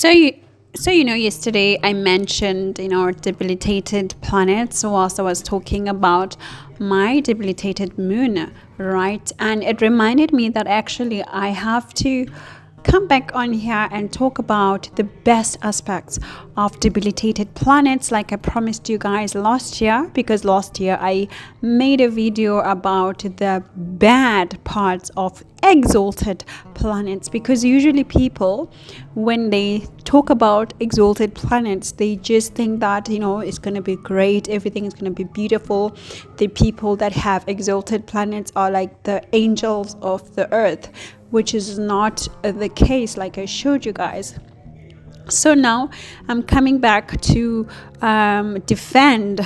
Yesterday I mentioned, debilitated planets whilst I was talking about my debilitated moon, right? And it reminded me that actually I have to come back on here and talk about the best aspects of debilitated planets, like I promised you guys last year, because last year I made a video about the bad parts of exalted planets, because usually people, when they talk about exalted planets, they just think that it's going to be great, everything is going to be beautiful. The people that have exalted planets are like the angels of the earth, which is not the case, like I showed you guys. So now I'm coming back to defend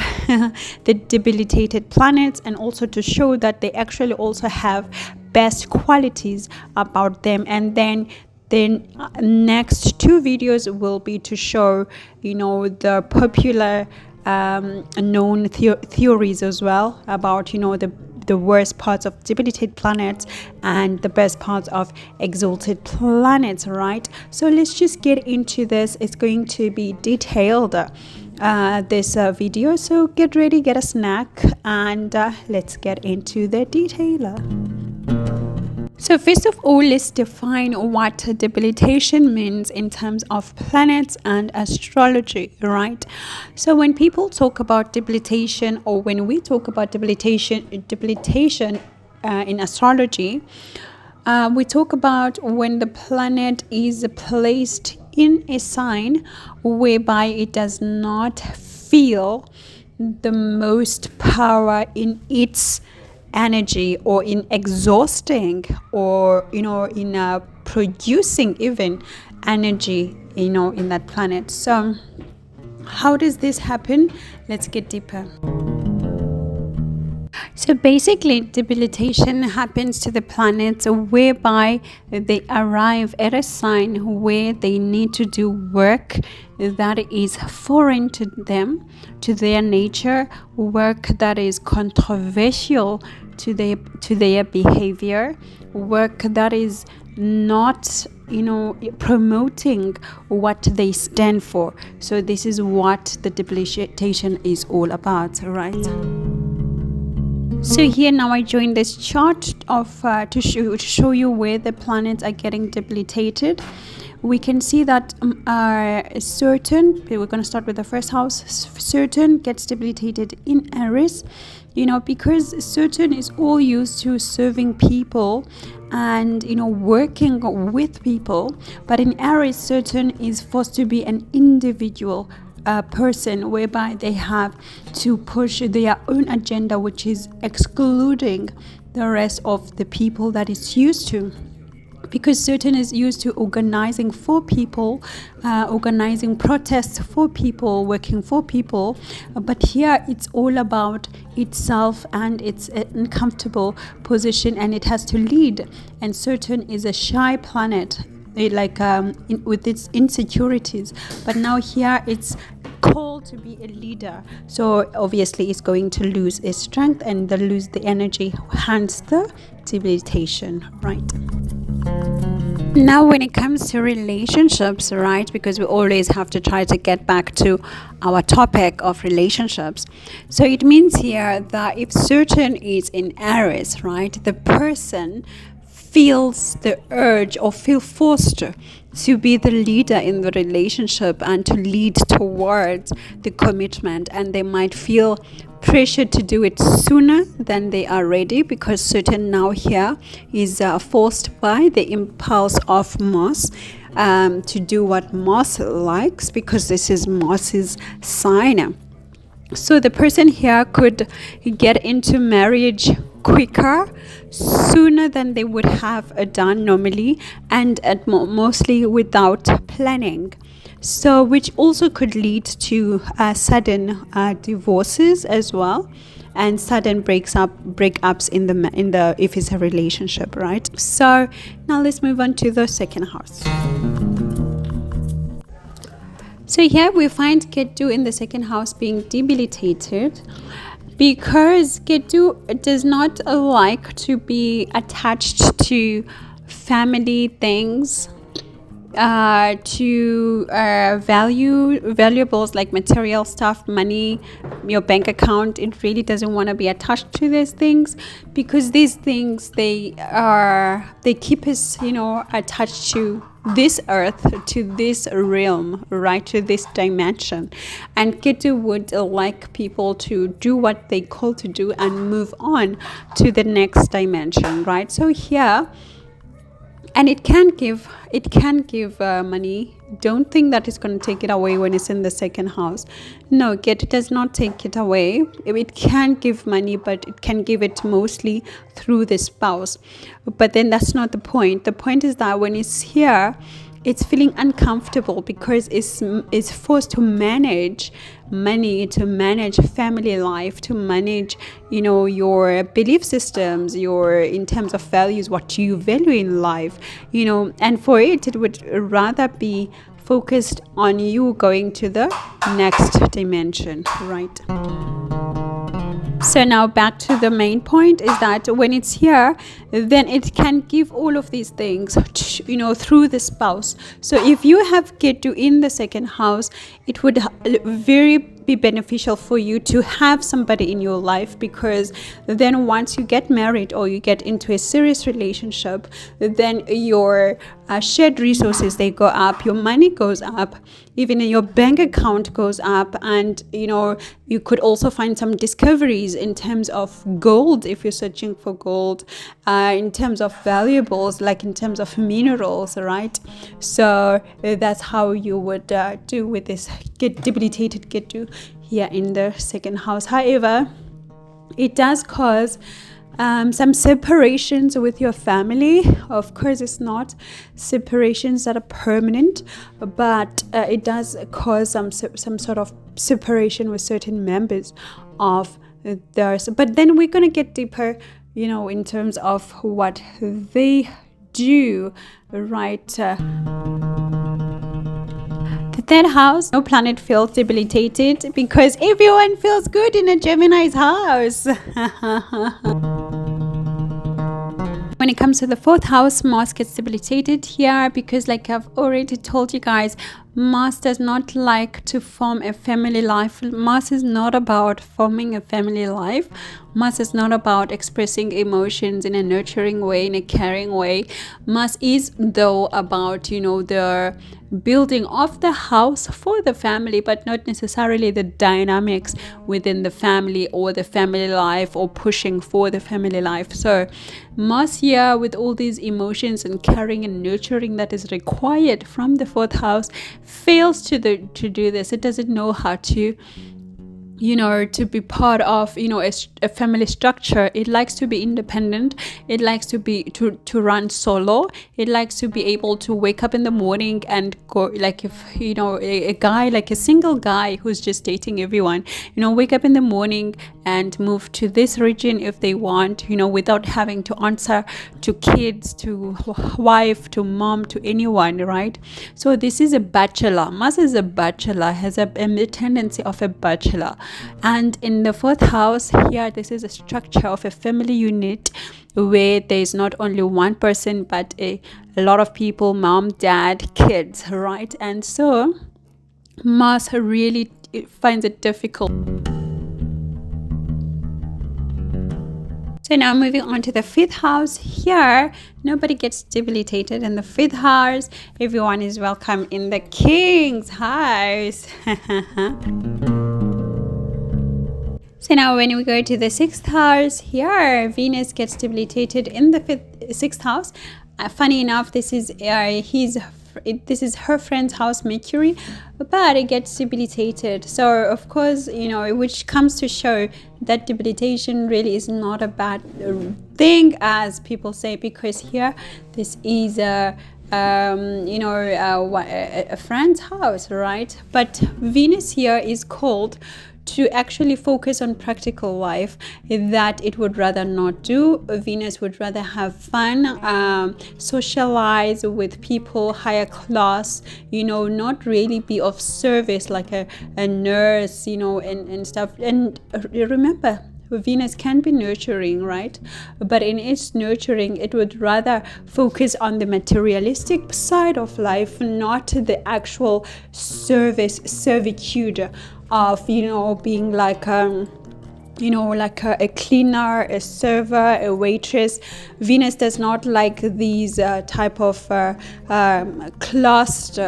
the debilitated planets, and also to show that they actually also have best qualities about them. And then the next two videos will be to show the popular known theories as well about the worst parts of debilitated planets and the best parts of exalted planets, right? So let's just get into this. It's going to be detailed, this video, so get ready, get a snack, and let's get into the detail. So first of all, let's define what debilitation means in terms of planets and astrology, right? So when people talk about debilitation, or when we talk about debilitation in astrology, we talk about when the planet is placed in a sign whereby it does not feel the most power in its energy, or in exhausting, or in producing even energy in that planet. So how does this happen? Let's get deeper. So basically, debilitation happens to the planets whereby they arrive at a sign where they need to do work that is foreign to them, to their nature, work that is controversial to their behavior, work that is not promoting what they stand for. So this is what the debilitation is all about, right? So here now I joined this chart of to show you where the planets are getting debilitated. We can see that Saturn, we're going to start with the first house. Saturn gets debilitated in Aries, because Saturn is all used to serving people and working with people. But in Aries, Saturn is forced to be an individual person, whereby they have to push their own agenda, which is excluding the rest of the people that it's used to. Because Saturn is used to organizing for people, organizing protests for people, working for people. But here it's all about itself and its uncomfortable position, and it has to lead. And Saturn is a shy planet, with its insecurities. But now here it's called to be a leader, so obviously it's going to lose its strength and lose the energy, hence the debilitation, right? Now when it comes to relationships, right, because we always have to try to get back to our topic of relationships, so it means here that if Saturn is in Aries, right, the person feels the urge or feel forced to be the leader in the relationship and to lead towards the commitment, and they might feel pressure to do it sooner than they are ready, because Saturn now here is forced by the impulse of Mars to do what Mars likes, because this is Mars's sign. So the person here could get into marriage quicker, sooner than they would have done normally, and mostly without planning. So which also could lead to sudden divorces as well, and sudden breakups in the if it's a relationship, right? So now let's move on to the second house. So here we find Ketu in the second house being debilitated, because Ketu does not like to be attached to family things, valuables like material stuff, money, your bank account. It really doesn't want to be attached to these things, because these things, they keep us, attached to this earth, to this realm, right, to this dimension. And Ketu would like people to do what they call to do and move on to the next dimension, right? So here, and it can give money. Don't think that it's going to take it away when it's in the second house. No, Ketu does not take it away. It can give money, but it can give it mostly through the spouse. But then that's not the point. The point is that when it's here, it's feeling uncomfortable because it's forced to manage money, to manage family life, to manage, your belief systems, in terms of values, what you value in life, and for it would rather be focused on you going to the next dimension, right? So now back to the main point is that when it's here, then it can give all of these things, through the spouse. So if you have Ketu in the second house, it would very be beneficial for you to have somebody in your life, because then once you get married or you get into a serious relationship, then your shared resources, they go up, your money goes up, even your bank account goes up, and you could also find some discoveries in terms of gold if you're searching for gold, in terms of valuables, like in terms of minerals, right? So that's how you would do with this debilitated Ketu here in the second house. However, it does cause some separations with your family. Of course, it's not separations that are permanent, but it does cause some sort of separation with certain members of theirs. But then we're going to get deeper, in terms of what they do, right? The third house, no planet feels debilitated, because everyone feels good in a Gemini's house. When it comes to the fourth house, Mars gets debilitated here because, like I've already told you guys, Mars does not like to form a family life. Mars is not about forming a family life. Mars is not about expressing emotions in a nurturing way, in a caring way. Mars is, though, about, the building of the house for the family, but not necessarily the dynamics within the family or the family life or pushing for the family life. So Mars here, with all these emotions and caring and nurturing that is required from the fourth house, fails to do this. It doesn't know how to to be part of a family structure. It likes to be independent. It likes to run solo. It likes to be able to wake up in the morning and go, like, if a guy, like a single guy who's just dating everyone, wake up in the morning and move to this region if they want, without having to answer to kids, to wife, to mom, to anyone, right? So this is a bachelor. Mars is a bachelor, has a tendency of a bachelor. And in the fourth house here, this is a structure of a family unit where there's not only one person but a lot of people, mom, dad, kids, right? And so Mars really finds it difficult. So now moving on to the fifth house. Here, nobody gets debilitated in the fifth house. Everyone is welcome in the king's house. So now when we go to the sixth house, here Venus gets debilitated in the sixth house. Funny enough, this is her friend's house, Mercury, but it gets debilitated. So of course, which comes to show that debilitation really is not a bad thing, as people say, because here this is a friend's house, right? But Venus here is called to actually focus on practical life that it would rather not do. Venus would rather have fun, socialize with people higher class, not really be of service like a nurse, and stuff. And remember, Venus can be nurturing, right? But in its nurturing, it would rather focus on the materialistic side of life, not the actual servitude of, being like like a cleaner, a server, a waitress. Venus does not like these type of classed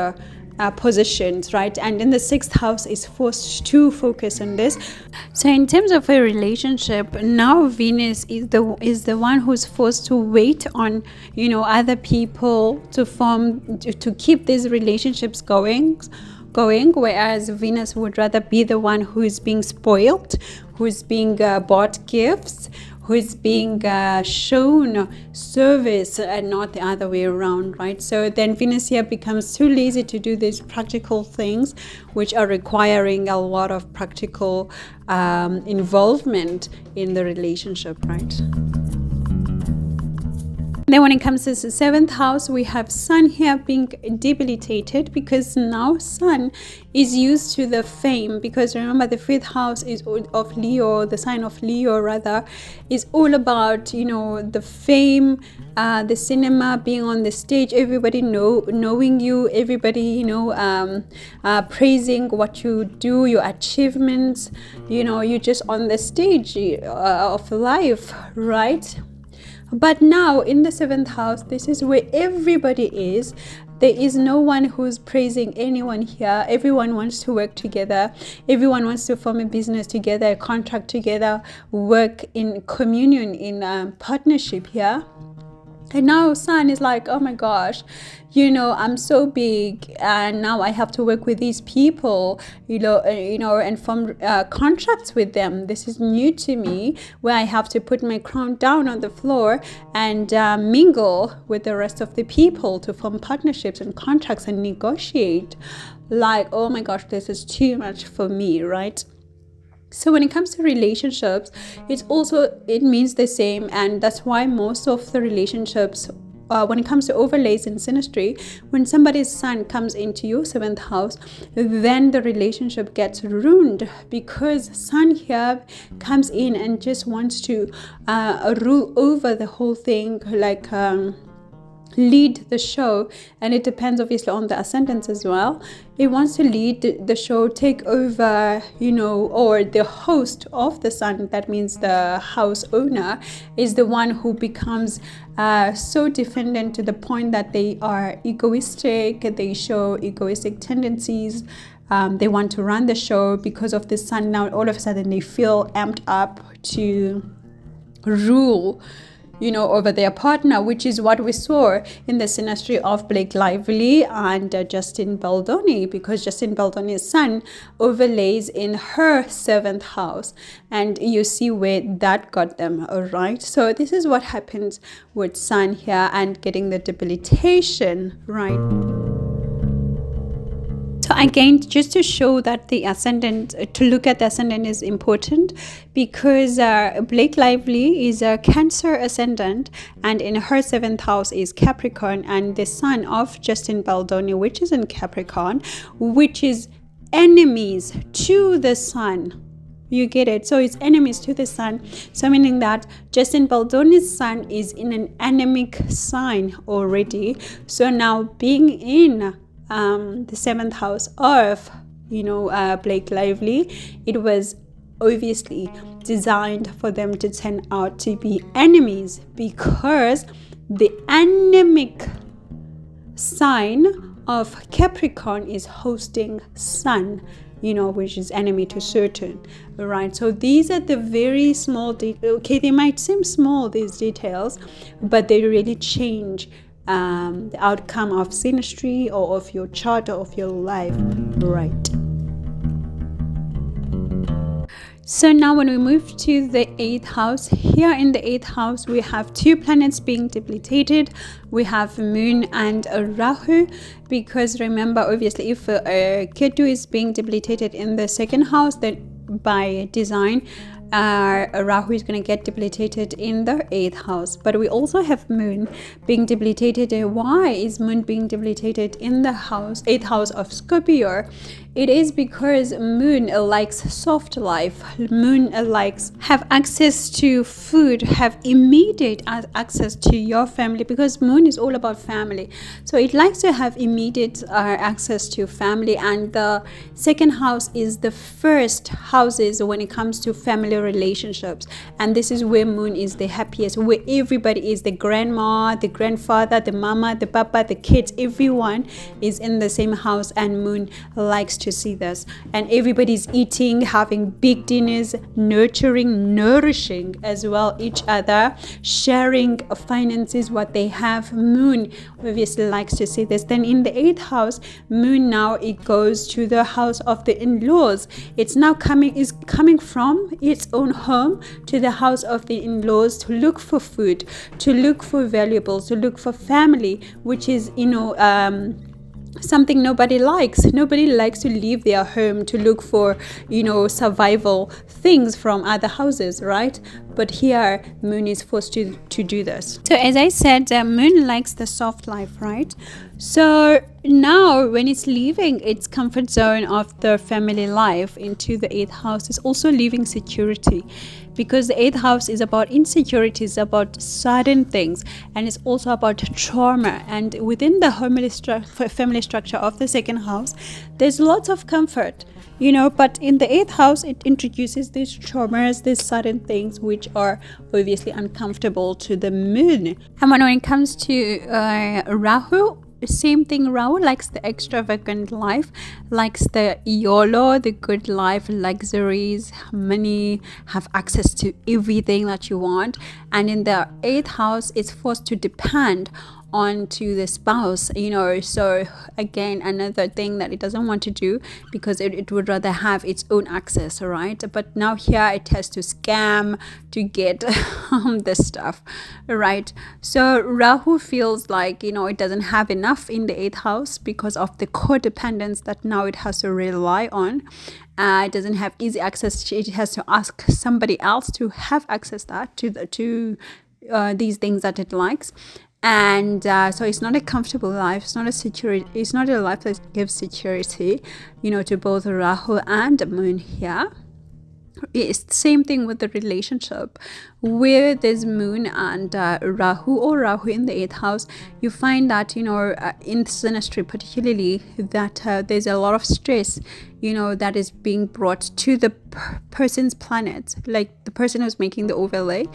positions, right? And in the 6th house is forced to focus on this. So in terms of a relationship, now Venus is the one who's forced to wait on other people to keep these relationships going, whereas Venus would rather be the one who is being spoiled, who's being bought gifts, who's being shown service, and not the other way around, right? So then Venus here becomes too lazy to do these practical things, which are requiring a lot of practical involvement in the relationship, right? Then when it comes to the 7th house, we have Sun here being debilitated, because now Sun is used to the fame, because remember the 5th house is of Leo, the sign of Leo rather, is all about the fame, the cinema, being on the stage, everybody knowing you, everybody praising what you do, your achievements, you're just on the stage of life, right? But now in the 7th house, this is where everybody is. There is no one who's praising anyone here. Everyone wants to work together. Everyone wants to form a business together, a contract together, work in communion, in partnership here. And now Sun is like, oh my gosh, I'm so big, and now I have to work with these people, and form contracts with them. This is new to me, where I have to put my crown down on the floor and mingle with the rest of the people to form partnerships and contracts and negotiate. Like, oh my gosh, this is too much for me, right? So when it comes to relationships, it means the same, and that's why most of the relationships, when it comes to overlays in Synastry, when somebody's Sun comes into your 7th house, then the relationship gets ruined, because Sun here comes in and just wants to rule over the whole thing, like lead the show, and it depends obviously on the ascendants as well. It wants to lead the show, take over, or the host of the Sun, that means the house owner, is the one who becomes so dependent to the point that they are egoistic, they show egoistic tendencies. They want to run the show because of the Sun. Now all of a sudden they feel amped up to rule over their partner, which is what we saw in the Synastry of Blake Lively and Justin Baldoni, because Justin Baldoni's Sun overlays in her 7th house, and you see where that got them, all right? So this is what happens with Sun here and getting the debilitation, right? So again, just to show that the ascendant, to look at the ascendant is important, because Blake Lively is a Cancer ascendant, and in her 7th house is Capricorn, and the Sun of Justin Baldoni, which is in Capricorn, which is enemies to the Sun. You get it? So it's enemies to the Sun. So meaning that Justin Baldoni's Sun is in an anemic sign already. So now being in the 7th house of Blake Lively, it was obviously designed for them to turn out to be enemies, because the anemic sign of Capricorn is hosting Sun, which is enemy to Saturn, right? So these are the very small details. Okay, they might seem small, these details, but they really change the outcome of Synastry or of your chart or of your life, right? So now when we move to the 8th house, here in the 8th house we have 2 planets being debilitated. We have Moon and Rahu, because remember obviously if Ketu is being debilitated in the 2nd house, then by design Rahu is going to get debilitated in the 8th house. But we also have Moon being debilitated. Why is Moon being debilitated in the 8th house of Scorpio? It is because moon likes soft life. Moon likes have access to food, have immediate access to your family, because moon is all about family. So it likes to have immediate access to family, and the second house is the first houses when it comes to family relationships, and this is where moon is the happiest, where everybody is, the grandma, the grandfather, the mama, the papa, the kids, everyone is in the same house, and moon likes to see this. And everybody's eating, having big dinners, nourishing as well each other, sharing finances, what they have. Moon obviously likes to see this. Then in the 8th house, moon now it goes to the house of the in-laws. It's now coming from its own home to the house of the in-laws to look for food, to look for valuables, to look for family, which is something nobody likes. Nobody likes to leave their home to look for survival things from other houses, right? But here moon is forced to do this. So as I said, moon likes the soft life, right? So now when it's leaving its comfort zone of the family life into the 8th house, it's also leaving security, because the 8th house is about insecurities, about sudden things, and it's also about trauma. And within the family structure of the 2nd house, there's lots of comfort, but in the 8th house it introduces these traumas, these sudden things which are obviously uncomfortable to the moon. And when it comes to Rahu, same thing. Rahu likes the extravagant life, likes the YOLO, the good life, luxuries, money, have access to everything that you want. And in the 8th house, it's forced to depend onto the spouse, so again, another thing that it doesn't want to do, because it would rather have its own access, right? But now here it has to scam to get the stuff, right? So Rahu feels like it doesn't have enough in the 8th house because of the codependence that now it has to rely on. It doesn't have easy access. It has to ask somebody else to have access to these things that it likes. And so it's not a comfortable life. It's not a life that gives security, to both Rahu and Moon here. It's the same thing with the relationship. Where there's Moon and Rahu, or Rahu in the 8th house, you find that in Synastry particularly, that there's a lot of stress that is being brought to the person's planet, like the person who's making the overlay,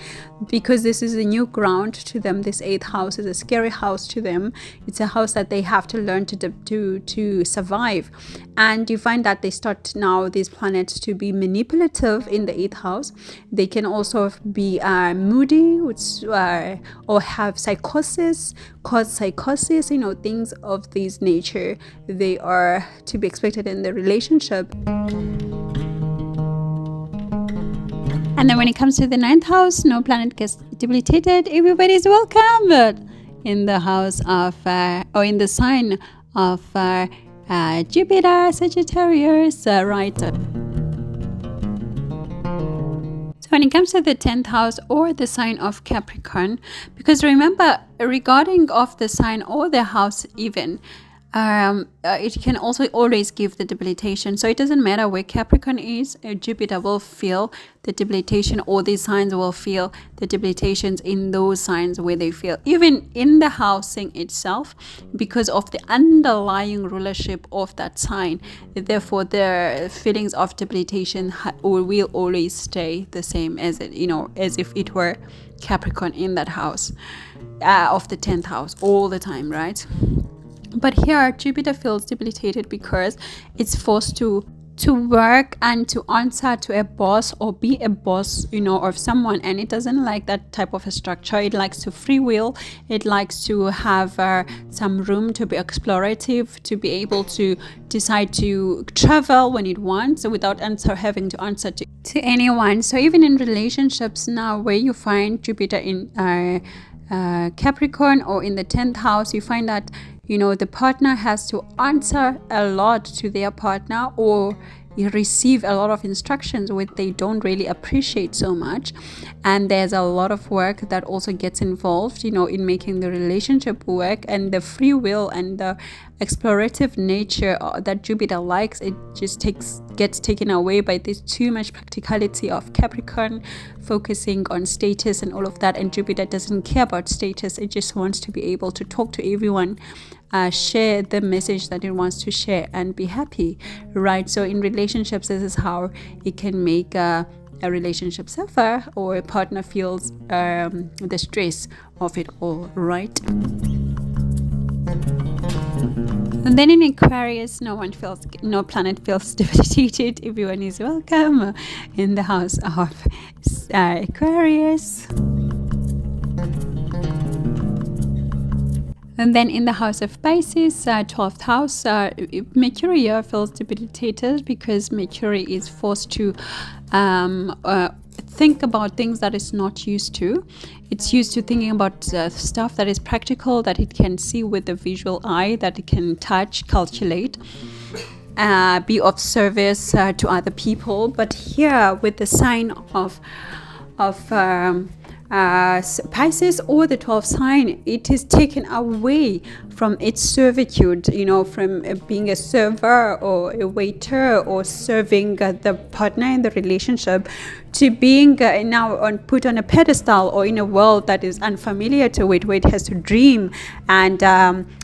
because this is a new ground to them. This 8th house is a scary house to them. It's a house that they have to learn to survive. And you find that they start now, these planets, to be manipulative in the 8th house. They can also be moody, or have psychosis, cause psychosis, things of this nature. They are to be expected in the relationship. And then when it comes to the 9th house, no planet gets debilitated. Everybody's welcome. But in the house of, or in the sign of Jupiter, Sagittarius, right? So when it comes to the 10th house or the sign of Capricorn, because remember, regarding of the sign or the house even, it can also always give the debilitation. So it doesn't matter where Capricorn is, Jupiter will feel the debilitation, or these signs will feel the debilitations in those signs where they feel, even in the housing itself, because of the underlying rulership of that sign. Therefore, the feelings of debilitation will always stay the same as as if it were Capricorn in that house of the 10th house all the time, right? But here Jupiter feels debilitated because it's forced to work and to answer to a boss, or be a boss of someone, and it doesn't like that type of a structure. It likes to free will. It likes to have some room to be explorative, to be able to decide to travel when it wants without having to answer to anyone. So even in relationships now, where you find Jupiter in Capricorn or in the 10th house, you find that the partner has to answer a lot to their partner, or receive a lot of instructions which they don't really appreciate so much, and there's a lot of work that also gets involved, you know, in making the relationship work, and the free will and the explorative nature that Jupiter likes, it just gets taken away by this too much practicality of Capricorn focusing on status and all of that. And Jupiter doesn't care about status, it just wants to be able to talk to everyone, share the message that it wants to share, and be happy, right? So in relationships, this is how it can make a relationship suffer, or a partner feels the stress of it all, right? And then in Aquarius, no planet feels debilitated. Everyone is welcome in the house of Aquarius. And then in the house of Pisces, 12th house, Mercury here feels debilitated because Mercury is forced to think about things that it's not used to. It's used to thinking about stuff that is practical, that it can see with the visual eye, that it can touch, calculate, be of service to other people. But here with the sign of Pisces or the 12th sign, it is taken away from its servitude, you know, from being a server or a waiter or serving the partner in the relationship, to being now put on a pedestal or in a world that is unfamiliar to it, where it has to dream and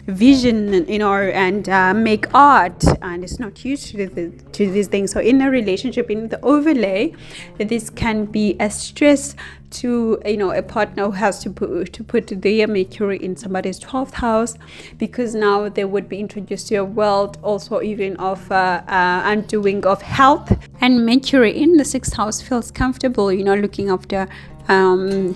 vision, you know, and make art, and it's not used to these things. So in a relationship, in the overlay, this can be a stress to, you know, a partner who has to put their Mercury in somebody's 12th house, because now they would be introduced to a world also even of undoing of health. And Mercury in the 6th house feels comfortable, you know, looking after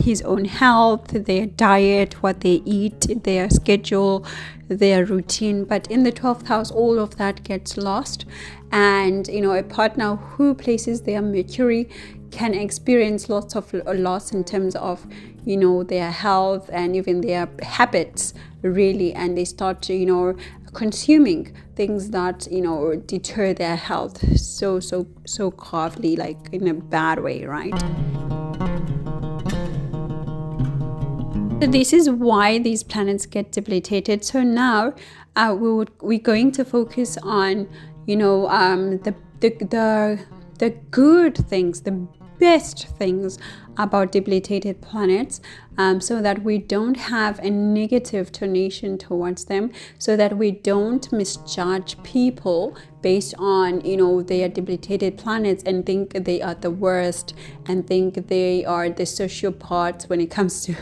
his own health, their diet, what they eat, their schedule, their routine. But in the 12th house, all of that gets lost, and, you know, a partner who places their Mercury can experience lots of loss in terms of, you know, their health and even their habits, really, and they start to, you know, consuming things that, you know, deter their health so gravely, like in a bad way, right? So this is why these planets get debilitated. So now we're going to focus on, you know, the good things, the best things about debilitated planets, so that we don't have a negative tonation towards them, so that we don't misjudge people based on, you know, their debilitated planets and think they are the worst and think they are the sociopaths when it comes to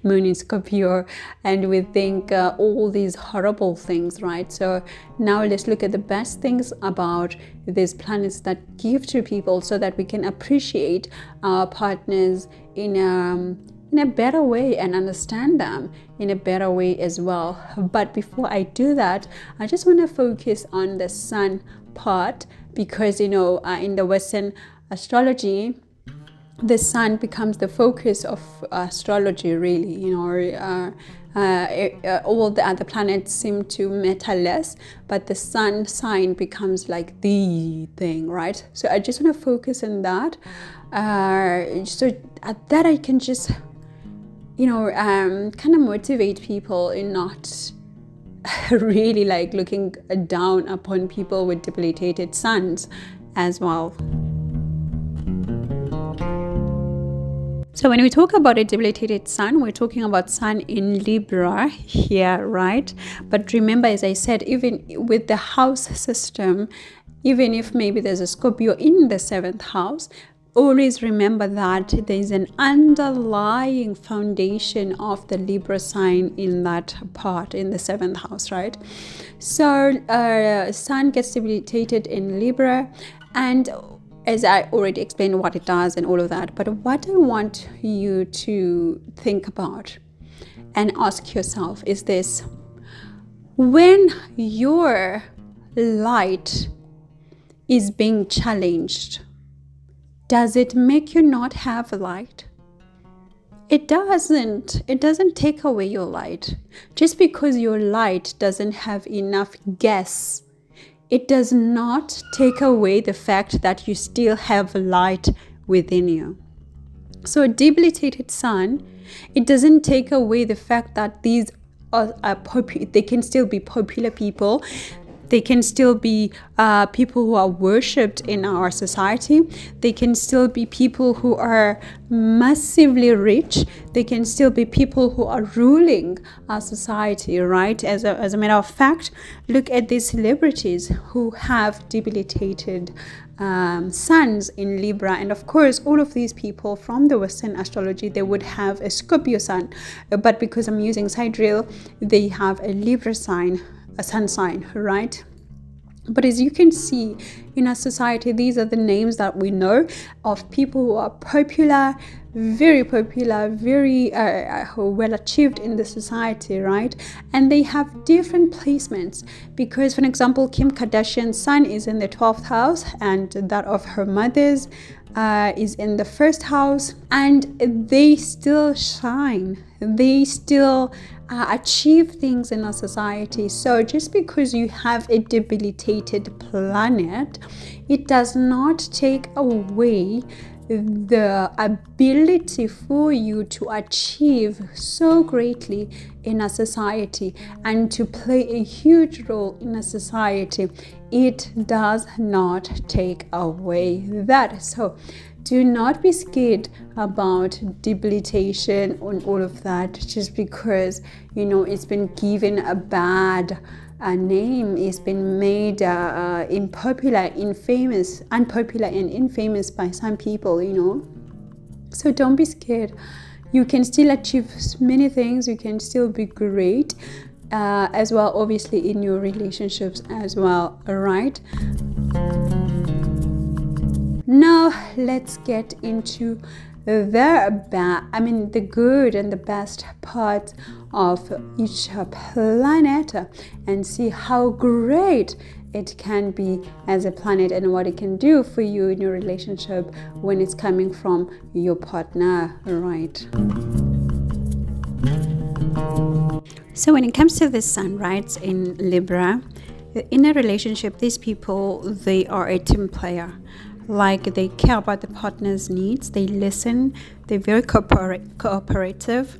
Moon in Scorpio, and we think all these horrible things, right? So now let's look at the best things about these planets that give to people, so that we can appreciate our partners in a better way and understand them in a better way as well. But before I do that, I just want to focus on the sun part, because, you know, in the Western astrology, the sun becomes the focus of astrology, really, you know. All the other planets seem to matter less, but the sun sign becomes like the thing, right? So I just want to focus on that, so that I can just, you know, kind of motivate people in not really like looking down upon people with debilitated suns as well. So when we talk about a debilitated sun, we're talking about sun in Libra here, right? But remember, as I said, even with the house system, even if maybe there's a Scorpio in the 7th house, always remember that there's an underlying foundation of the Libra sign in that part, in the 7th house, right? So sun gets debilitated in Libra, and as I already explained what it does and all of that, but what I want you to think about and ask yourself is this: when your light is being challenged, does it make you not have light? It doesn't. It doesn't take away your light. Just because your light doesn't have enough gas it does not take away the fact that you still have light within you. So debilitated sun, it doesn't take away the fact that these are they can still be popular people. They can still be people who are worshipped in our society. They can still be people who are massively rich. They can still be people who are ruling our society, right? As a matter of fact, look at these celebrities who have debilitated suns in Libra, and of course all of these people from the Western astrology, they would have a Scorpio sun, but because I'm using sidereal, they have a Libra sign, a sun sign, right? But as you can see in our society, these are the names that we know of people who are popular, very well achieved in the society, right? And they have different placements because, for example, Kim Kardashian's sun is in the 12th house, and that of her mother's is in the first house, and they still shine. They still achieve things in our society. So just because you have a debilitated planet, it does not take away the ability for you to achieve so greatly in a society and to play a huge role in a society. It does not take away that. So do not be scared about debilitation and all of that just because, it's been given a bad name. It's been made unpopular and infamous by some people, So don't be scared. You can still achieve many things. You can still be great as well, obviously, in your relationships as well, all right? Now let's get into the good and the best part of each planet and see how great it can be as a planet and what it can do for you in your relationship when it's coming from your partner, right? So when it comes to the sun, right, in Libra, in a relationship, these people, they are a team player. Like, they care about the partner's needs, they listen, they're very cooperative,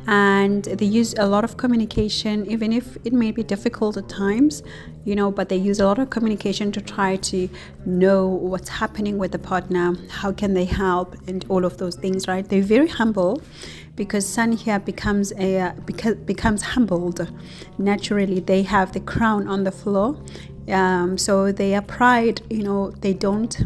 and they use a lot of communication, even if it may be difficult at times, but they use a lot of communication to try to know what's happening with the partner, how can they help, and all of those things, right? They're very humble because sun here becomes humbled naturally. They have the crown on the floor. So their pride, they don't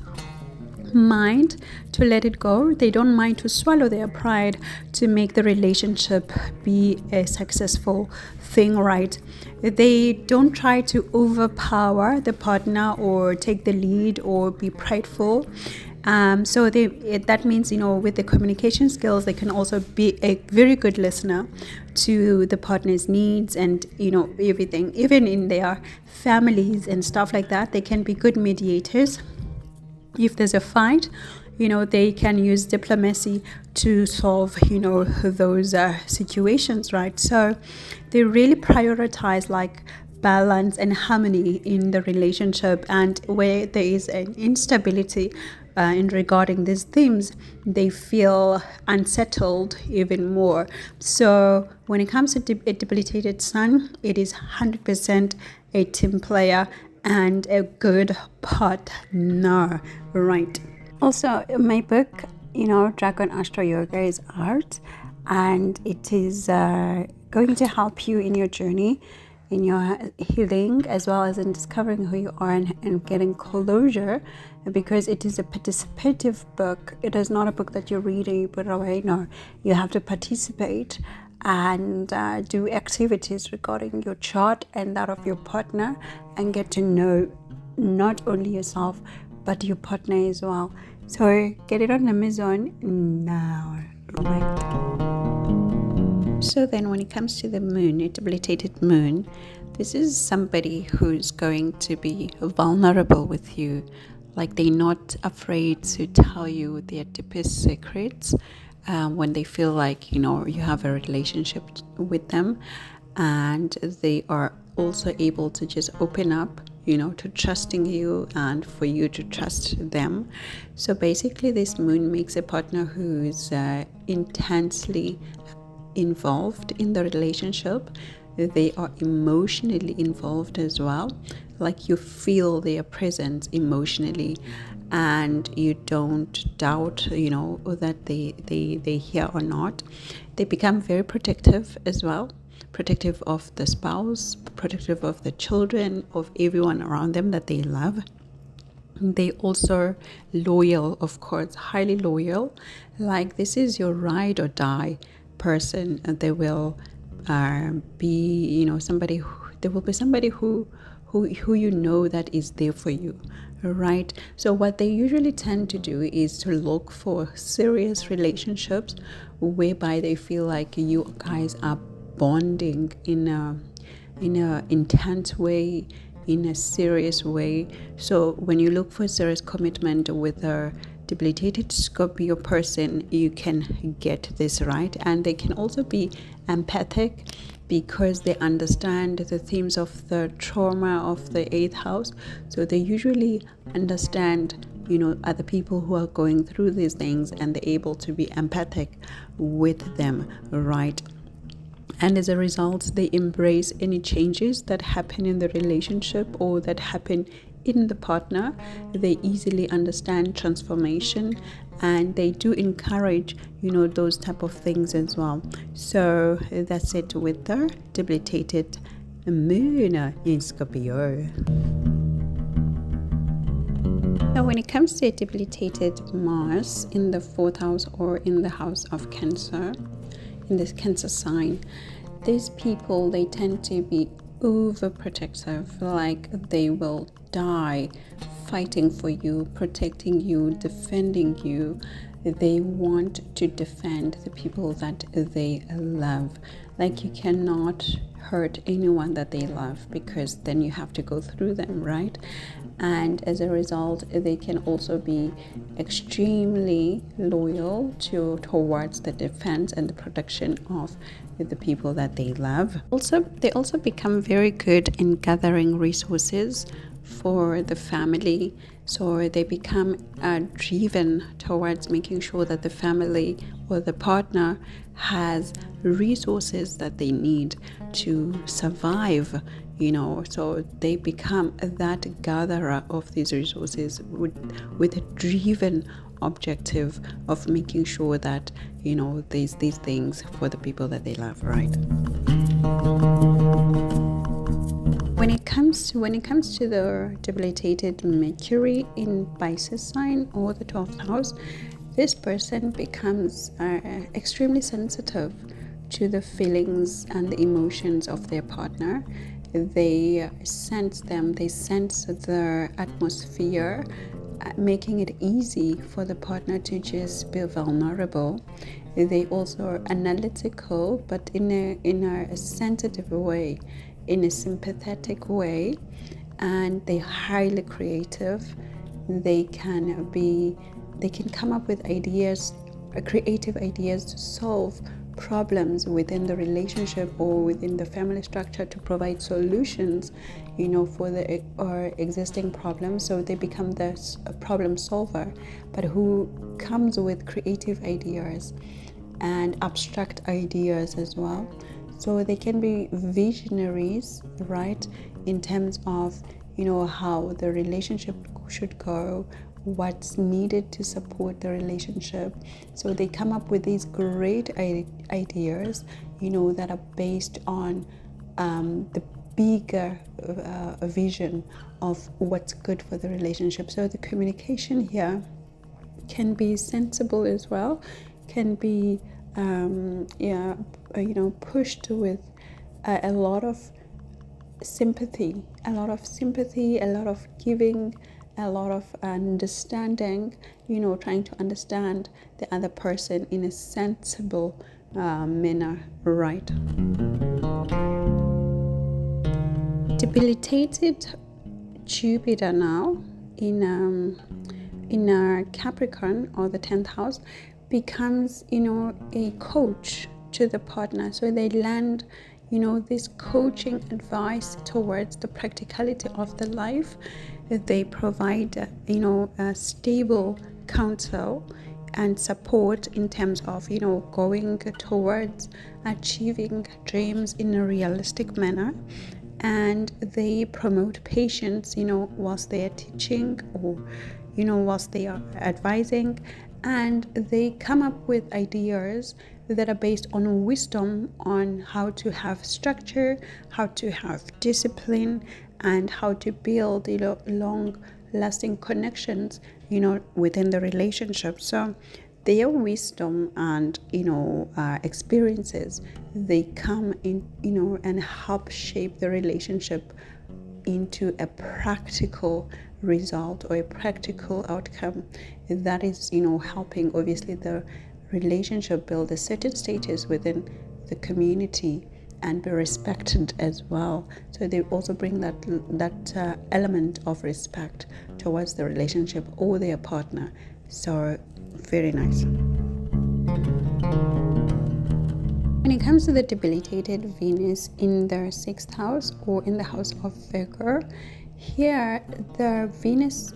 mind to let it go. They don't mind to swallow their pride to make the relationship be a successful thing, right? They don't try to overpower the partner or take the lead or be prideful. So that means, with the communication skills, they can also be a very good listener to the partner's needs and, everything. Even in their families and stuff like that, they can be good mediators. If there's a fight, they can use diplomacy to solve, those situations, right? So they really prioritize balance and harmony in the relationship, and where there is an instability in regarding these themes, they feel unsettled even more. So when it comes to a debilitated sun, it is 100% a team player and a good partner, right? Also, my book, Dragon Astro Yoga, is art, and it is going to help you in your journey, in your healing, as well as in discovering who you are and getting closure, because it is a participative book. It is not a book that you read and you put it away. No, you have to participate and do activities regarding your chart and that of your partner, and get to know not only yourself but your partner as well. So get it on Amazon now, right? So then when it comes to the moon, a debilitated moon, this is somebody who's going to be vulnerable with you. Like, they're not afraid to tell you their deepest secrets when they feel like, you have a relationship with them. And they are also able to just open up, to trusting you and for you to trust them. So basically, this moon makes a partner who's intensely involved in the relationship. They are emotionally involved as well, like you feel their presence emotionally, and you don't doubt that they hear or not. They become very protective as well, protective of the spouse, protective of the children, of everyone around them that they love. They also loyal, of course, highly loyal. Like this is your ride or die person. They will be, somebody. There will be somebody who that is there for you, right? So what they usually tend to do is to look for serious relationships, whereby they feel like you guys are bonding in a intense way, in a serious way. So when you look for serious commitment with a debilitated Scorpio person, you can get this, right? And they can also be empathic because they understand the themes of the trauma of the 8th house. So they usually understand other people who are going through these things, and they're able to be empathic with them, right? And as a result, they embrace any changes that happen in the relationship or that happen in the partner. They easily understand transformation, and they do encourage those type of things as well. So that's it with the debilitated moon in Scorpio. Now when it comes to a debilitated Mars in the 4th house or in the house of Cancer, in this Cancer sign, these people, they tend to be overprotective, like they will die fighting for you, protecting you, defending you. They want to defend the people that they love. Like you cannot hurt anyone that they love, because then you have to go through them, right? And as a result, they can also be extremely loyal towards the defense and the protection of the people that they love. They also become very good in gathering resources for the family. So they become driven towards making sure that the family or the partner has resources that they need to survive, so they become that gatherer of these resources with a driven objective of making sure that there's these things for the people that they love, right? When it comes to the debilitated Mercury in Pisces sign or the 12th house, this person becomes extremely sensitive to the feelings and the emotions of their partner. They sense their atmosphere, making it easy for the partner to just be vulnerable. They also are analytical, but in a sensitive way, in a sympathetic way, and they're highly creative. They can come up with creative ideas to solve problems within the relationship or within the family structure, to provide solutions for the existing problems. So they become the problem solver, but who comes with creative ideas and abstract ideas as well. So they can be visionaries, right, in terms of how the relationship should go, what's needed to support the relationship. So they come up with these great ideas, that are based on the bigger vision of what's good for the relationship. So the communication here can be sensible as well, can be pushed with a lot of sympathy, a lot of giving, a lot of understanding, trying to understand the other person in a sensible manner, right? Debilitated Jupiter now in our Capricorn or the 10th house becomes a coach to the partner. So they land this coaching advice towards the practicality of the life. They provide a stable counsel and support in terms of going towards achieving dreams in a realistic manner. And they promote patience whilst they are teaching, or whilst they are advising. And they come up with ideas that are based on wisdom, on how to have structure, how to have discipline, and how to build long lasting connections within the relationship. So their wisdom and experiences, they come in and help shape the relationship into a practical result or a practical outcome that is helping obviously the relationship build a certain status within the community and be respected as well. So they also bring that element of respect towards the relationship or their partner. So very nice. When it comes to the debilitated Venus in the 6th house or in the house of Virgo, here the Venus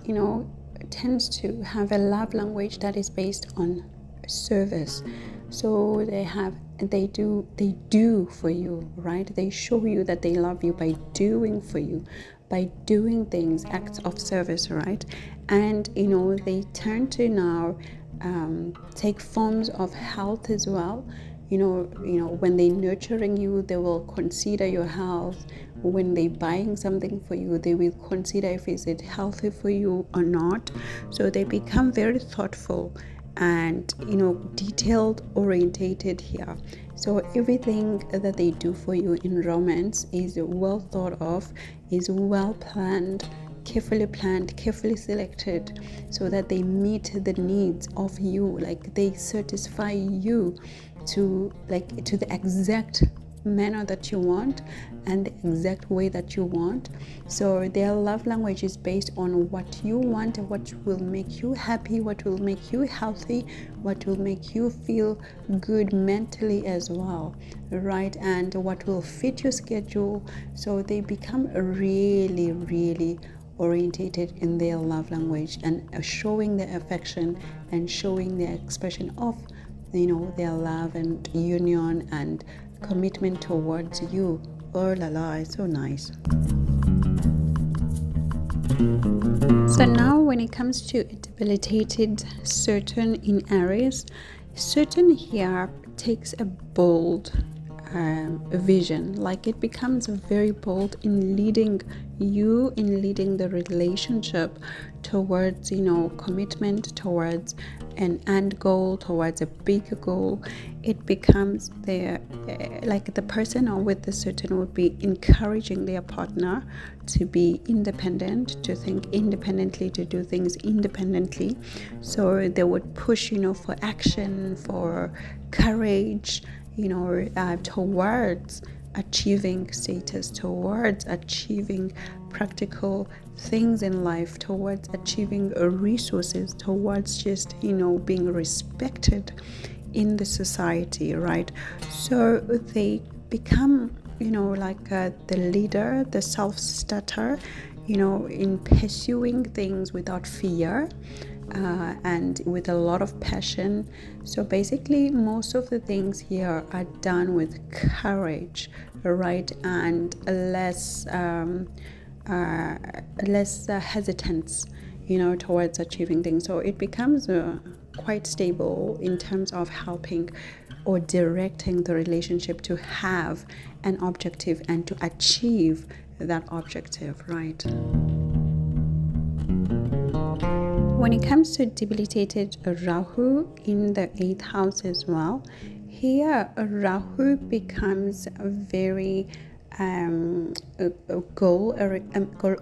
tends to have a love language that is based on service. So they do for you, right? They show you that they love you by doing for you, by doing things, acts of service, right? And they tend to now take forms of health as well. When they're nurturing you, they will consider your health. When they're buying something for you, they will consider if is it healthy for you or not. So they become very thoughtful and detailed orientated here. So everything that they do for you in romance is well thought of, is well planned, carefully selected, so that they meet the needs of you. Like they satisfy you to the exact manner that you want and the exact way that you want. So their love language is based on what you want, what will make you happy, what will make you healthy, what will make you feel good mentally as well, right? And what will fit your schedule. So they become really, really orientated in their love language and showing their affection and showing their expression of their love and union and commitment towards you. Oh la la, it's so nice. So now when it comes to a debilitated Saturn in Aries, Saturn here takes a bold vision. Like it becomes very bold in leading you, in leading the relationship towards commitment, towards an end goal, towards a bigger goal. It becomes the person or with the Saturn would be encouraging their partner to be independent, to think independently, to do things independently. So they would push for action, for courage, towards achieving status, towards achieving practical things in life, towards achieving resources, towards just being respected in the society, right? So they become the leader, the self-starter, in pursuing things without fear, and with a lot of passion. So basically most of the things here are done with courage, right? And less hesitance towards achieving things. So it becomes quite stable in terms of helping or directing the relationship to have an objective and to achieve that objective, right? When it comes to debilitated Rahu in the 8th house as well, here Rahu becomes very goal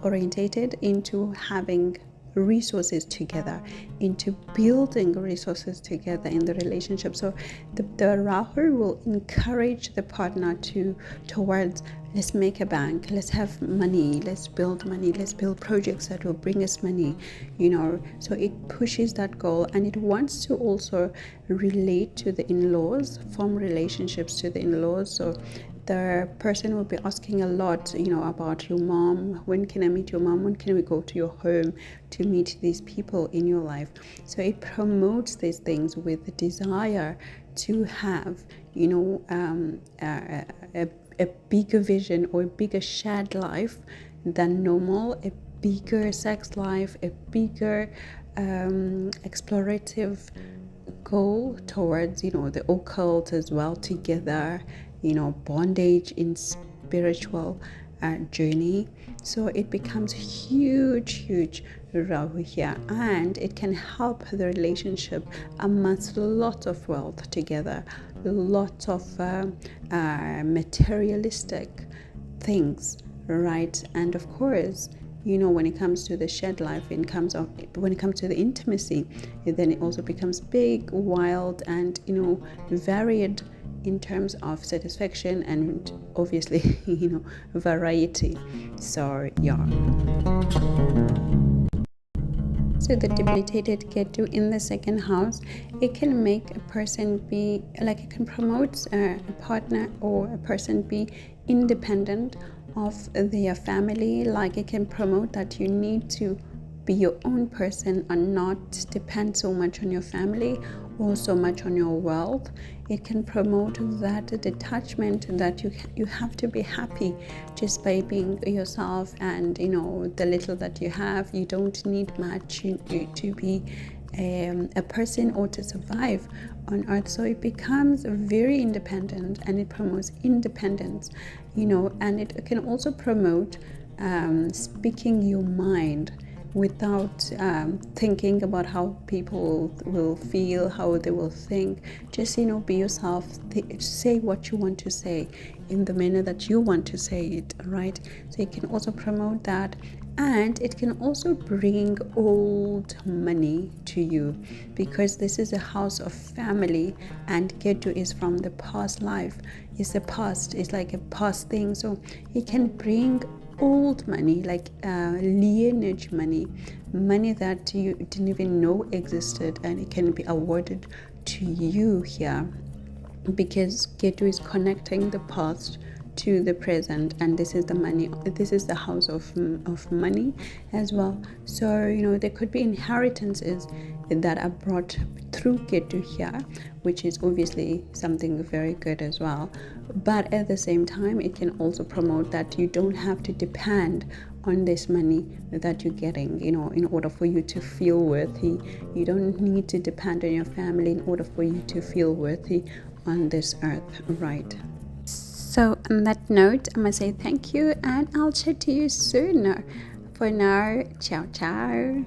orientated into having resources together, into building resources together in the relationship. So the Rahu will encourage the partner towards let's make a bank, let's have money, let's build projects that will bring us money, so it pushes that goal, and it wants to also relate to the in-laws, form relationships to the in-laws. So the person will be asking a lot, about your mom. When can I meet your mom? When can we go to your home to meet these people in your life? So it promotes these things with the desire to have, a bigger vision or a bigger shared life than normal, a bigger sex life, a bigger explorative goal towards, the occult as well together, bondage in spiritual journey. So it becomes huge Rahu here, and it can help the relationship amass lots of wealth together, lots of materialistic things, right? And of course, when it comes to the shared life, when it comes to the intimacy, then it also becomes big, wild, and varied in terms of satisfaction and obviously variety. So yeah. So the debilitated Ketu in the second house, it can make a person be like, it can promote a partner or a person be independent of their family. Like it can promote that you need to be your own person and not depend so much on your family or so much on your wealth. It can promote that detachment, that you have to be happy just by being yourself, and the little that you have, you don't need much to be a person or to survive on earth. So it becomes very independent, and it promotes independence, and it can also promote speaking your mind without thinking about how people will feel, how they will think. Just be yourself, say what you want to say in the manner that you want to say it, right? So it can also promote that, and it can also bring old money to you, because this is a house of family, and Ketu is from the past life. It's a past, it's like a past thing. So it can bring old money, like lineage money that you didn't even know existed, and it can be awarded to you here, because Ketu is connecting the past to the present, and this is the money, this is the house of money as well. So there could be inheritances that are brought through Ketu here, which is obviously something very good as well. But at the same time, it can also promote that you don't have to depend on this money that you're getting, in order for you to feel worthy. You don't need to depend on your family in order for you to feel worthy on this earth, right? So on that note, I'm gonna say thank you, and I'll chat to you soon. For now, ciao ciao.